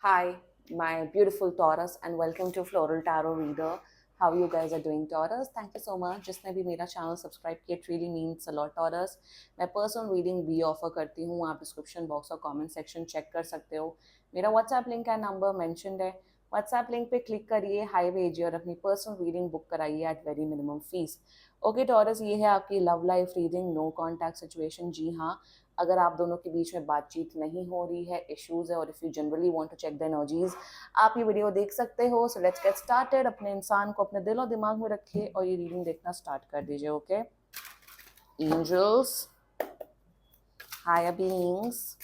Hi, my beautiful Taurus, and welcome to Floral Tarot Reader. How you guys are doing, Taurus? Thank you so much. जिसने भी मेरा channel subscribe किया, it really means a lot, Taurus. मैं personal reading भी offer करती हूँ. आप description box और कमेंट सेक्शन चेक कर सकते हो. मेरा व्हाट्सएप लिंक का नंबर मेंशनड है. व्हाट्सएप लिंक पे क्लिक करिए, हाई भेजिए और अपनी पर्सनल रीडिंग बुक कराइए at very minimum fees. Okay Taurus, ये है आपकी love life reading. No contact situation. जी हाँ, अगर आप दोनों के बीच में बातचीत नहीं हो रही है, इश्यूज है, और if you generally want to check the energies, आप ये वीडियो देख सकते हो. So let's get started. अपने इंसान को अपने दिल और दिमाग में रखिए और ये रीडिंग देखना स्टार्ट कर दीजिए. Okay angels, higher beings,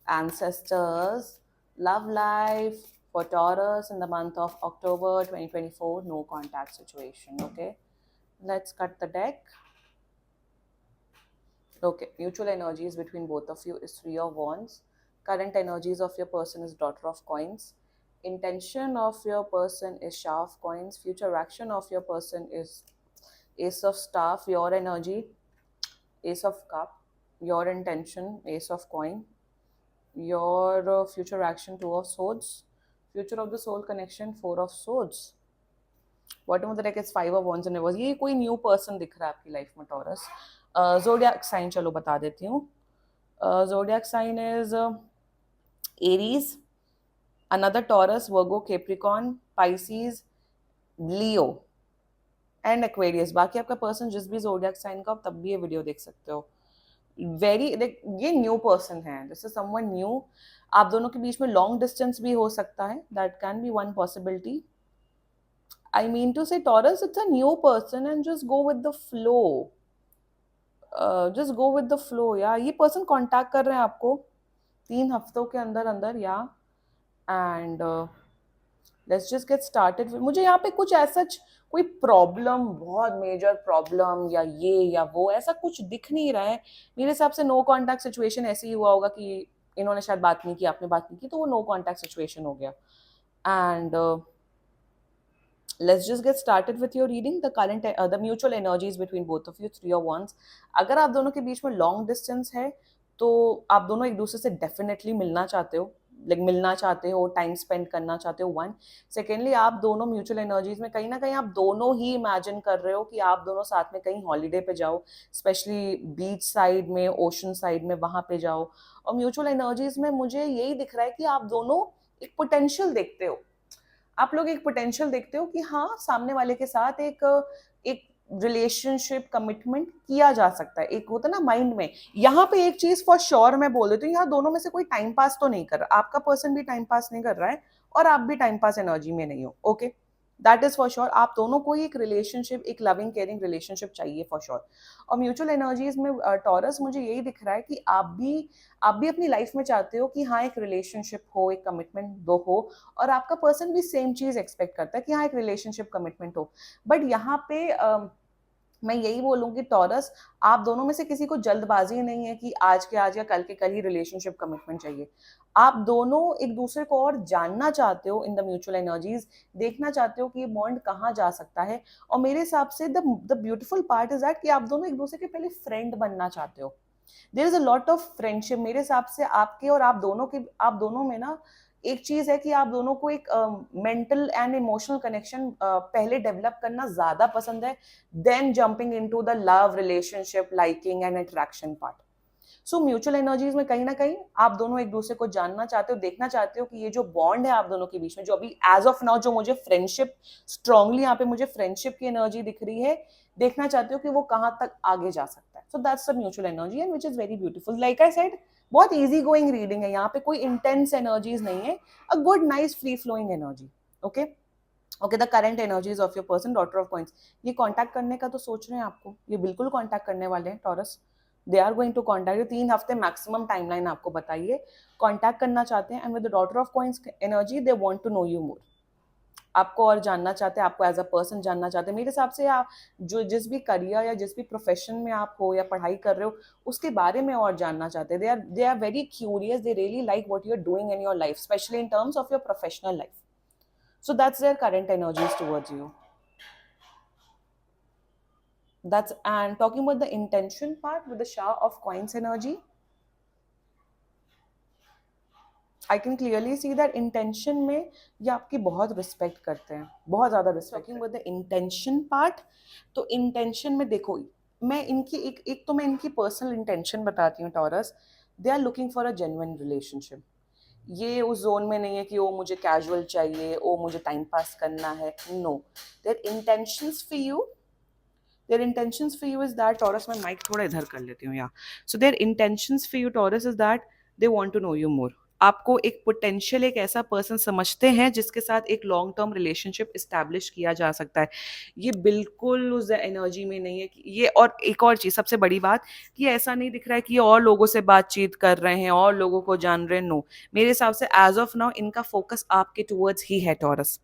ancestors, love life for Taurus in the month of October 2024, no contact situation. Okay, let's cut the deck. Okay, mutual energies between both of you is Three of Wands. Current energies of your person is Daughter of Coins. Intention of your person is Shah of Coins. Future action of your person is Ace of Staff. Your energy, Ace of Cup. Your intention, Ace of Coin. Your future action, Two of Swords. Future of the soul connection, Four of Swords. Bottom of the deck is Five of Wands and Reverse. ये कोई new person दिख रहा है आपकी life में, taurus. जोडियाक sign चलो बता देती हूँ. Zodiac sign is Aries, another Taurus, Virgo, Capricorn, Pisces, Leo and Aquarius. बाकी आपका पर्सन जिस भी जोडियक साइन का, तब भी ये वीडियो देख सकते हो. वेरी, ये न्यू पर्सन है. This is someone new. आप दोनों के बीच में लॉन्ग डिस्टेंस भी हो सकता है. That can be one possibility. I mean to say Taurus, it's a new person and just go with the flow. Just go with the flow. या ये पर्सन कांटेक्ट कर रहे हैं आपको 3 हफ्तों के अंदर अंदर. या and let's just get started. मुझे यहाँ पे कुछ ऐसा कोई प्रॉब्लम, बहुत मेजर प्रॉब्लम या ये या वो, ऐसा कुछ दिख नहीं रहा है. मेरे हिसाब से नो कॉन्टैक्ट सिचुएशन ऐसे ही हुआ होगा कि इन्होंने शायद बात नहीं की, आपने बात नहीं की, तो वो नो कॉन्टैक्ट सिचुएशन हो गया. And let's just get started with your reading. The current the mutual energies between both of you, Three of Wands. अगर आप दोनों के बीच में लॉन्ग डिस्टेंस है, तो आप दोनों एक दूसरे से डेफिनेटली मिलना चाहते हो. मिलना चाहते हो, टाइम स्पेंड करना चाहते हो. वन. सेकेंडली, आप दोनों म्यूचुअल एनर्जीज में कहीं ना कहीं आप दोनों ही इमेजिन कर रहे हो कि आप दोनों साथ में कहीं हॉलीडे पे जाओ, स्पेशली बीच साइड में, ओशन साइड में, वहां पे जाओ. और म्यूचुअल एनर्जीज में मुझे यही दिख रहा है कि आप दोनों एक पोटेंशियल देखते हो. आप लोग एक पोटेंशियल देखते हो कि हाँ, सामने वाले के साथ एक एक रिलेशनशिप, कमिटमेंट किया जा सकता है. एक होता है ना माइंड में. यहाँ पे एक चीज फॉर श्योर मैं बोल देती हूँ, यहाँ दोनों में से कोई टाइम पास तो नहीं कर रहा. आपका पर्सन भी टाइम पास नहीं कर रहा है और आप भी टाइम पास एनर्जी में नहीं हो. Okay, that is for sure. आप दोनों को ही एक रिलेशनशिप, एक लविंग केयरिंग रिलेशनशिप चाहिए फॉर श्योर. और म्यूचुअल एनर्जीज में टॉरस, मुझे यही दिख रहा है कि आप भी अपनी लाइफ में चाहते हो कि हाँ, एक रिलेशनशिप हो, एक कमिटमेंट दो हो. और आपका पर्सन भी सेम चीज एक्सपेक्ट करता है कि हाँ, एक रिलेशनशिप कमिटमेंट हो. बट यहाँ पे मैं यही बोलूंगी टॉरस, आप दोनों में से किसी को जल्दबाजी नहीं है कि आज के आज या कल के कल ही रिलेशनशिप कमिटमेंट चाहिए. आप दोनों एक दूसरे को और जानना चाहते हो इन द म्यूचुअल एनर्जीज. देखना चाहते हो कि ये बॉन्ड कहाँ जा सकता है. और मेरे हिसाब से the beautiful part is that कि आप दोनों एक दूसरे के पहले फ्रेंड बनना चाहते हो. There is a lot of friendship. मेरे हिसाब से आपके और आप दोनों में ना एक चीज है कि आप दोनों को एक मेंटल एंड इमोशनल कनेक्शन पहले डेवलप करना ज्यादा पसंद है, then jumping into the love, relationship, liking and attraction part. So mutual energies में कहीं ना कहीं आप दोनों एक दूसरे को जानना चाहते हो, देखना चाहते हो कि ये जो बॉन्ड है आप दोनों के बीच में, जो अभी एज ऑफ नाउ जो मुझे फ्रेंडशिप, स्ट्रांगली यहाँ पे मुझे फ्रेंडशिप की एनर्जी दिख रही है, देखना चाहते हो कि वो कहाँ तक आगे जा सकता है. So that's the mutual energy and which is very beautiful. Like I said, बहुत इजी गोइंग रीडिंग है. यहाँ पे कोई इंटेंस एनर्जीज नहीं है. A good nice free flowing energy. Okay okay, the current energies of your person, daughter of coins. ये contact करने का तो सोच रहे हैं आपको, ये बिल्कुल कांटेक्ट करने वाले हैं Taurus. They are going to contact you. 3 हफ्ते मैक्सिमम टाइमलाइन आपको बताइए. कॉन्टैक्ट करना चाहते हैं and with the daughter of coins energy they want to know you more. आपको और जानना चाहते हैं, आपको एज अ पर्सन जानना चाहते हैं. मेरे हिसाब से आप जो जिस भी करियर या जिस भी प्रोफेशन में आप हो या पढ़ाई कर रहे हो, उसके बारे में और जानना चाहते हैं. They are very curious. They really like what you are doing in your life, specially in terms of your professional life. So that's their current energies towards you. That's, and talking about the intention part with the Shah of Coins energy, I can clearly see that intention में ये आपकी बहुत respect करते हैं, बहुत ज़्यादा respect with the intention part. तो intention में देखो, मैं इनकी एक तो मैं इनकी पर्सनल इंटेंशन बताती हूँ Taurus. They are looking for a genuine relationship. ये उस जोन में नहीं है कि ओ मुझे कैजुअल चाहिए, ओ मुझे टाइम पास करना है। No, their intentions for you, their intentions for you is that Taurus, मैं माइक थोड़ा इधर कर लेती हूँ, या so their intentions for you Taurus is that they want to know you more। आपको एक पोटेंशियल, एक ऐसा पर्सन समझते हैं जिसके साथ एक लॉन्ग टर्म रिलेशनशिप इस्टेब्लिश किया जा सकता है। ये बिल्कुल उस एनर्जी में नहीं है कि ये, और एक और चीज सबसे बड़ी बात, कि ऐसा नहीं दिख रहा है कि ये और लोगों से बातचीत कर रहे हैं और लोगों को जान रहे हैं। नो, मेरे हिसाब से एज ऑफ नाउ इनका फोकस आपके टूवर्ड्स ही है taurus.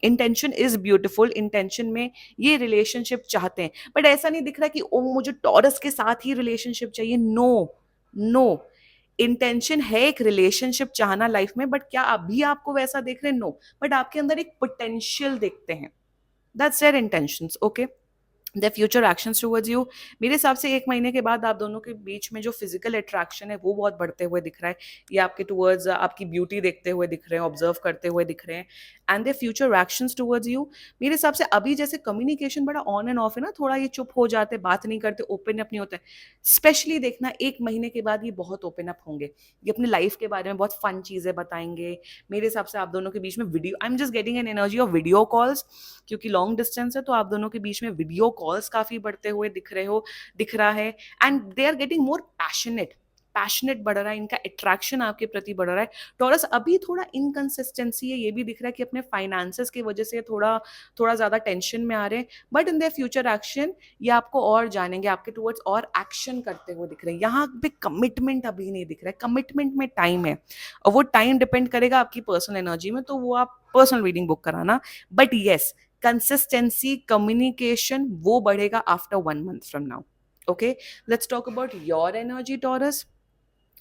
Intention is beautiful, intention में ये रिलेशनशिप चाहते हैं, बट ऐसा नहीं दिख रहा कि ओ मुझे टॉरस के साथ ही रिलेशनशिप चाहिए। नो, नो, इंटेंशन है एक रिलेशनशिप चाहना लाइफ में, बट क्या अभी आपको वैसा देख रहे हैं? नो, बट आपके अंदर एक पोटेंशियल देखते हैं। That's their intentions, okay. The future actions towards you, मेरे हिसाब से 1 महीने के बाद आप दोनों के बीच में जो फिजिकल अट्रैक्शन है वो बहुत बढ़ते हुए दिख रहा है। ये आपके टूवर्ड्स आपकी ब्यूटी देखते हुए दिख रहे हैं, ऑब्जर्व करते हुए दिख रहे हैं। And the future actions towards you, मेरे हिसाब से अभी जैसे कम्युनिकेशन बड़ा ऑन एंड ऑफ है ना, थोड़ा ये चुप हो जाते, बात नहीं करते, ओपन अप नहीं होते। स्पेशली देखना 1 महीने के बाद ये बहुत ओपन अप होंगे, ये अपनी लाइफ के बारे में बहुत फन चीजें बताएंगे। मेरे हिसाब से आप दोनों के बीच में video, I am just getting an energy of video calls, क्योंकि लॉन्ग डिस्टेंस है तो आप दोनों के बीच में वीडियो कॉल्स काफी बढ़ते हुए दिख रहा है। And they are getting more passionate, passionate बढ़ रहा है, इनका अट्रैक्शन आपके प्रति बढ़ रहा है। टॉरस अभी थोड़ा इनकंसिस्टेंसी है, ये भी दिख रहा है कि अपने फाइनेंसेस की वजह से थोड़ा थोड़ा ज्यादा टेंशन में आ रहे हैं, but in their future action ये आपको और जानेंगे, आपके टुवर्ड्स और एक्शन करते हुए दिख रहे हैं। यहाँ पे कमिटमेंट अभी नहीं दिख रहा है, कमिटमेंट में टाइम है, और वो टाइम डिपेंड करेगा आपकी पर्सनल एनर्जी में, तो वो आप पर्सनल रीडिंग बुक कराना। बट येस, कंसिस्टेंसी, कम्युनिकेशन वो बढ़ेगा after 1 month from now. Okay, let's talk about your energy Taurus.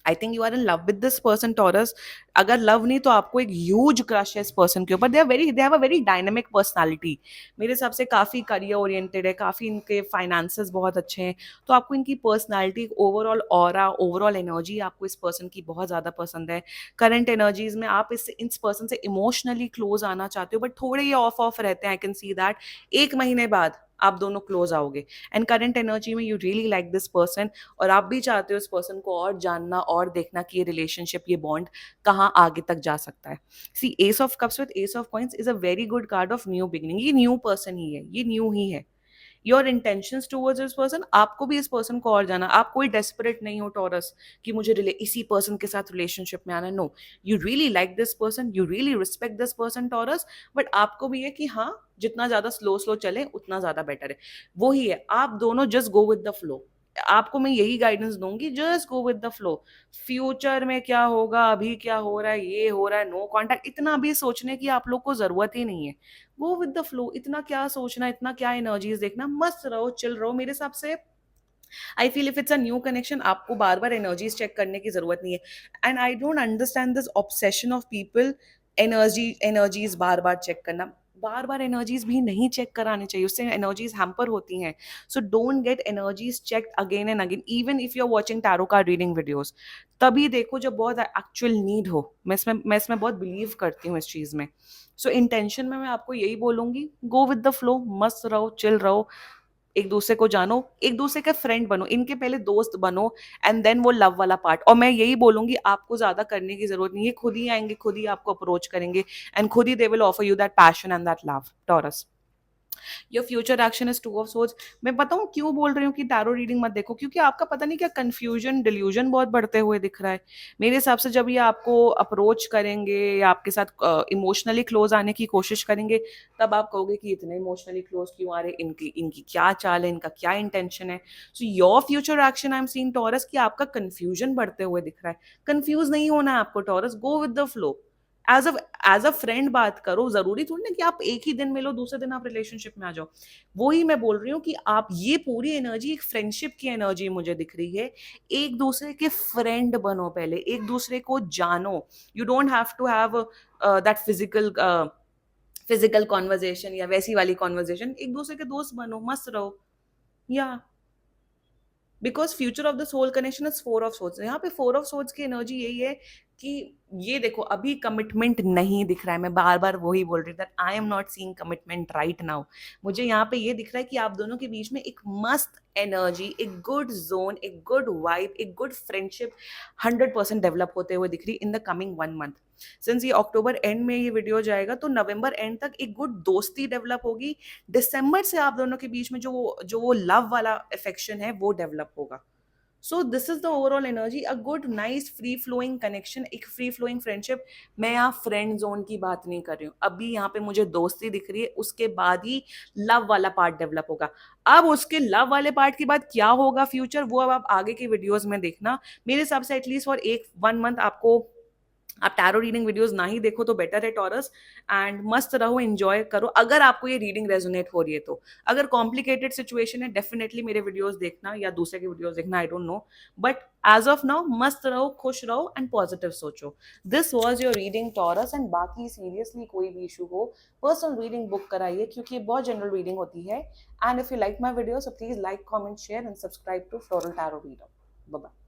I think you are in love with this person Taurus. अगर लव नहीं तो आपको एक ह्यूज क्रश है इस पर्सन के ऊपर। They have a very dynamic personality, मेरे हिसाब से काफी करियर ओरिएंटेड है, काफी इनके फाइनेंसेस बहुत अच्छे हैं। तो आपको इनकी personality, overall aura, overall energy आपको इस पर्सन की बहुत ज्यादा पसंद है। करंट एनर्जीज में आप इस पर्सन से इमोशनली क्लोज आना चाहते हो, बट थोड़े ये ऑफ ऑफ रहते हैं। आई कैन सी दैट 1 महीने बाद आप दोनों क्लोज आओगे। एंड करंट एनर्जी में you really like this person, और आप भी चाहते हो इस पर्सन को और जानना और देखना कि ये रिलेशनशिप, ये बॉन्ड कहाँ आगे तक जा सकता है। See, ace of cups with ace of coins is a very good card of new beginning. ये न्यू पर्सन ही है, ये न्यू ही है। Your intentions towards this person, आपको भी इस पर्सन को और जाना। आप कोई डेस्परेट नहीं हो टॉरस कि मुझे इसी पर्सन के साथ रिलेशनशिप में आना है। No, you really like this person, you really respect this person Taurus, but आपको भी है कि हाँ, जितना ज्यादा स्लो स्लो चले उतना ज्यादा बेटर है। वो ही है, आप दोनों just go with the flow. आपको मैं यही गाइडेंस दूंगी, just go with the flow. Future में क्या होगा, अभी क्या हो रहा है, ये हो रहा है, नो कॉन्टैक्ट, इतना अभी सोचने की आप लोग को जरूरत ही नहीं है। गो विद द फ्लो, इतना क्या सोचना, इतना क्या एनर्जीज देखना, मस्त रहो, चिल रहो। मेरे हिसाब से I feel if it's a new connection, आपको बार बार एनर्जीज चेक करने की जरूरत नहीं है। And I don't understand this obsession of people, energies बार बार चेक करना। बार बार एनर्जीज भी नहीं चेक करानी चाहिए, उससे एनर्जीज हैम्पर होती हैं। So don't get energies check again and again, even if you are watching tarot card reading videos. तभी देखो जब बहुत एक्चुअल नीड हो। मैं इसमें बहुत बिलीव करती हूँ इस चीज में। सो इंटेंशन में मैं आपको यही बोलूंगी, गो विद द फ्लो, मस्त रहो, चिल रहो, एक दूसरे को जानो, एक दूसरे के फ्रेंड बनो, इनके पहले दोस्त बनो, एंड देन वो लव वाला पार्ट। और मैं यही बोलूंगी, आपको ज्यादा करने की जरूरत नहीं है, खुद ही आएंगे, खुद ही आपको अप्रोच करेंगे, एंड खुद ही they will offer you that passion and that love Taurus. Your future action is 2 of Swords। मैं बताऊं क्यों बोल रही हूँ कि टैरो रीडिंग मत देखो, क्योंकि आपका पता नहीं क्या कंफ्यूजन, डिल्यूजन बहुत बढ़ते हुए दिख रहा है। मेरे हिसाब से जब ये आपको अप्रोच करेंगे या आपके साथ इमोशनली क्लोज आने की कोशिश करेंगे, तब आप कहोगे कि इतने इमोशनली क्लोज क्यों आ रहे, इनकी इनकी क्या चाल है, इनका क्या इंटेंशन है। So your future action, I am seeing taurus, कि आपका कंफ्यूजन बढ़ते हुए दिख रहा है। कंफ्यूज नहीं होना है आपको Taurus, go with the flow. As a as a friend बात करो, जरूरी थोड़ी ना कि आप एक ही दिन मिलो दूसरे दिन आप रिलेशनशिप में आ जाओ। वो ही मैं बोल रही हूँ कि आप, ये पूरी एनर्जी एक फ्रेंडशिप की एनर्जी मुझे दिख रही है। एक दूसरे के फ्रेंड बनो, पहले एक दूसरे को जानो। You don't have to have that physical conversation या वैसी वाली कॉन्वर्जेशन, एक दूसरे के दोस्त बनो, मस्त रहो। या because future of the soul connection is 4 of Swords। यहाँ पे 4 of Swords की एनर्जी यही है कि ये देखो अभी कमिटमेंट नहीं दिख रहा है, मैं बार बार वही बोल रही हूँ that I am not seeing commitment right now. मुझे यहाँ पे ये दिख रहा है कि आप दोनों के बीच में एक मस्त एनर्जी, एक गुड जोन, एक गुड वाइब, एक गुड फ्रेंडशिप 100% डेवलप होते हुए दिख रही in the coming 1 month. Since ये अक्टूबर एंड में ये वीडियो जाएगा तो नवंबर एंड तक एक गुड दोस्ती डेवलप होगी। दिसंबर से आप दोनों के बीच में जो वो लव वाला अफेक्शन है वो डेवलप होगा। So this is the overall energy, a good nice free flowing connection, एक फ्री फ्लोइंग फ्रेंडशिप। मैं यहाँ फ्रेंड जोन की बात नहीं कर रही हूँ, अभी यहाँ पे मुझे दोस्ती दिख रही है, उसके बाद ही लव वाला पार्ट डेवलप होगा। अब उसके लव वाले पार्ट के बाद क्या होगा फ्यूचर, वो अब आप आगे की वीडियोस में देखना। मेरे हिसाब से एटलीस्ट फॉर एक 1 मंथ आपको, आप टैरो रीडिंग वीडियोस ना ही देखो तो बेटर है टॉरस। एंड मस्त रहो, एंजॉय करो, अगर आपको ये रीडिंग रेजोनेट हो रही है तो। अगर कॉम्प्लिकेटेड सिचुएशन है डेफिनेटली मेरे वीडियोस देखना या दूसरे के वीडियोस देखना, I don't know. But as of now मस्त रहो, खुश रहो एंड पॉजिटिव सोचो। This was your reading Taurus. And बाकी सीरियसली कोई भी इशू हो, पर्सनल रीडिंग बुक कराइए, क्योंकि ये बहुत जनरल रीडिंग होती है। And if you like my video, so please like, comment, share and subscribe to floral tarot reader. Bye bye.